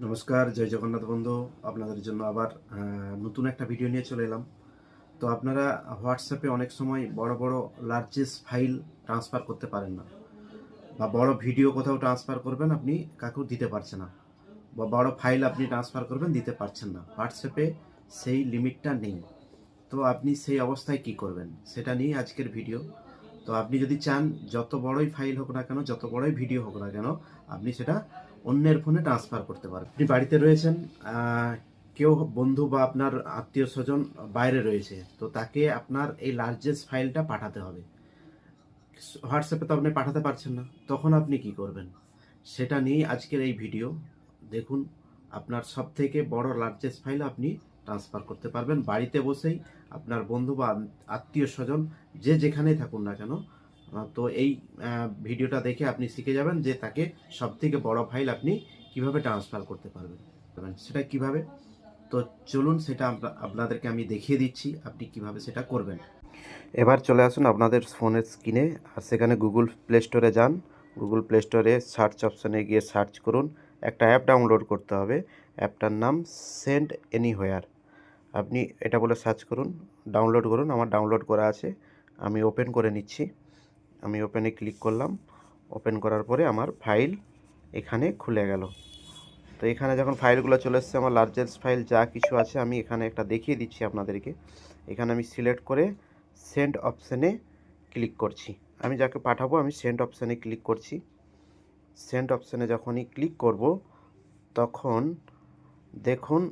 নমস্কার, জয় জগন্নাথ বন্ধু। আপনাদের জন্য আবার নতুন একটা ভিডিও নিয়ে চলে এলাম। তো আপনারা হোয়াটসঅ্যাপে অনেক সময় বড় বড় লার্জেস্ট ফাইল ট্রান্সফার করতে পারেন না, বা বড় ভিডিও কোথাও ট্রান্সফার করবেন আপনি কাকেও দিতে পারছেন না, বা বড় ফাইল আপনি ট্রান্সফার করবেন দিতে পারছেন না। হোয়াটসঅ্যাপে সেই লিমিটটা নেই। তো আপনি সেই অবস্থায় কি করবেন সেটা নিয়ে আজকের ভিডিও। তো আপনি যদি চান যত বড়ই ফাইল হোক না কেন, যত বড়ই ভিডিও হোক না কেন, আপনি সেটা অন্যের ফোনে ট্রান্সফার করতে পারবেন। আপনি বাড়িতে রয়েছেন, কেউ বন্ধু বা আপনার আত্মীয় স্বজন বাইরে রয়েছে, তো তাকে আপনার এই লার্জেস্ট ফাইলটা পাঠাতে হবে। হোয়াটসঅ্যাপে তো আপনি পাঠাতে পারছেন না, তখন আপনি কি করবেন সেটা নিয়ে আজকের এই ভিডিও। দেখুন, আপনার সব থেকে বড় লার্জেস্ট ফাইল আপনি ট্রান্সফার করতে পারবেন বাড়িতে বসেই। আপনার বন্ধু বা আত্মীয় স্বজন যে যেখানেই থাকুন না কেন, তো এই ভিডিওটা দেখে আপনি শিখে যাবেন যে তাকে সব থেকে বড় ফাইল আপনি কিভাবে ট্রান্সফার করতে পারবেন। সেটা কিভাবে, তো চলুন সেটা আপনাদেরকে আমি দেখিয়ে দিচ্ছি আপনি কিভাবে সেটা করবেন। এবার চলে আসুন আপনাদের ফোনের স্ক্রিনে, আর সেখানে গুগল প্লে স্টোরে যান। গুগল প্লে স্টোরে সার্চ অপশানে গিয়ে সার্চ করুন। একটা অ্যাপ ডাউনলোড করতে হবে। অ্যাপটার নাম সেন্ড এনিহোয়ার। আপনি এটা বলে সার্চ করুন, ডাউনলোড করুন। আমার ডাউনলোড করা আছে, আমি ওপেন করে নিচ্ছি। আমি ওপেনে ক্লিক করলাম। ওপেন করার পরে আমার ফাইল এখানে খুলে গেল। তো এখানে যখন ফাইলগুলো চলে এসছে, আমার লার্জেস্ট ফাইল যা কিছু আছে আমি এখানে একটা দেখিয়ে দিচ্ছি আপনাদেরকে। এখানে আমি সিলেক্ট করে সেন্ড অপশানে ক্লিক করছি। আমি যাকে পাঠাবো আমি সেন্ড অপশানে ক্লিক করছি। সেন্ড অপশানে যখনই ক্লিক করব, তখন দেখুন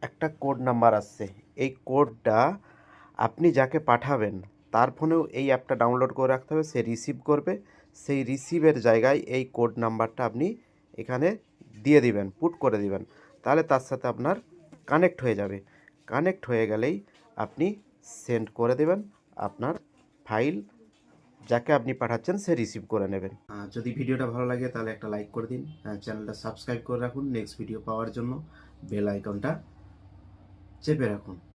একটা কোড নাম্বার আসছে। এই কোডটা আপনি যাকে পাঠাবেন তার ফোনেও এই অ্যাপটা ডাউনলোড করে রাখতে হবে। সে রিসিভ করবে, সেই রিসিভের জায়গায় এই কোড নাম্বারটা আপনি এখানে দিয়ে দিবেন, পুট করে দিবেন। তাহলে তার সাথে আপনার কানেক্ট হয়ে যাবে। কানেক্ট হয়ে গেলেই আপনি সেন্ড করে দেবেন। আপনার ফাইল যাকে আপনি পাঠাচ্ছেন সে রিসিভ করে নেবেন। যদি ভিডিওটা ভালো লাগে তাহলে একটা লাইক করে দিন। চ্যানেলটা সাবস্ক্রাইব করে রাখুন নেক্সট ভিডিও পাওয়ার জন্য। বেল আইকনটা চেপে রাখুন।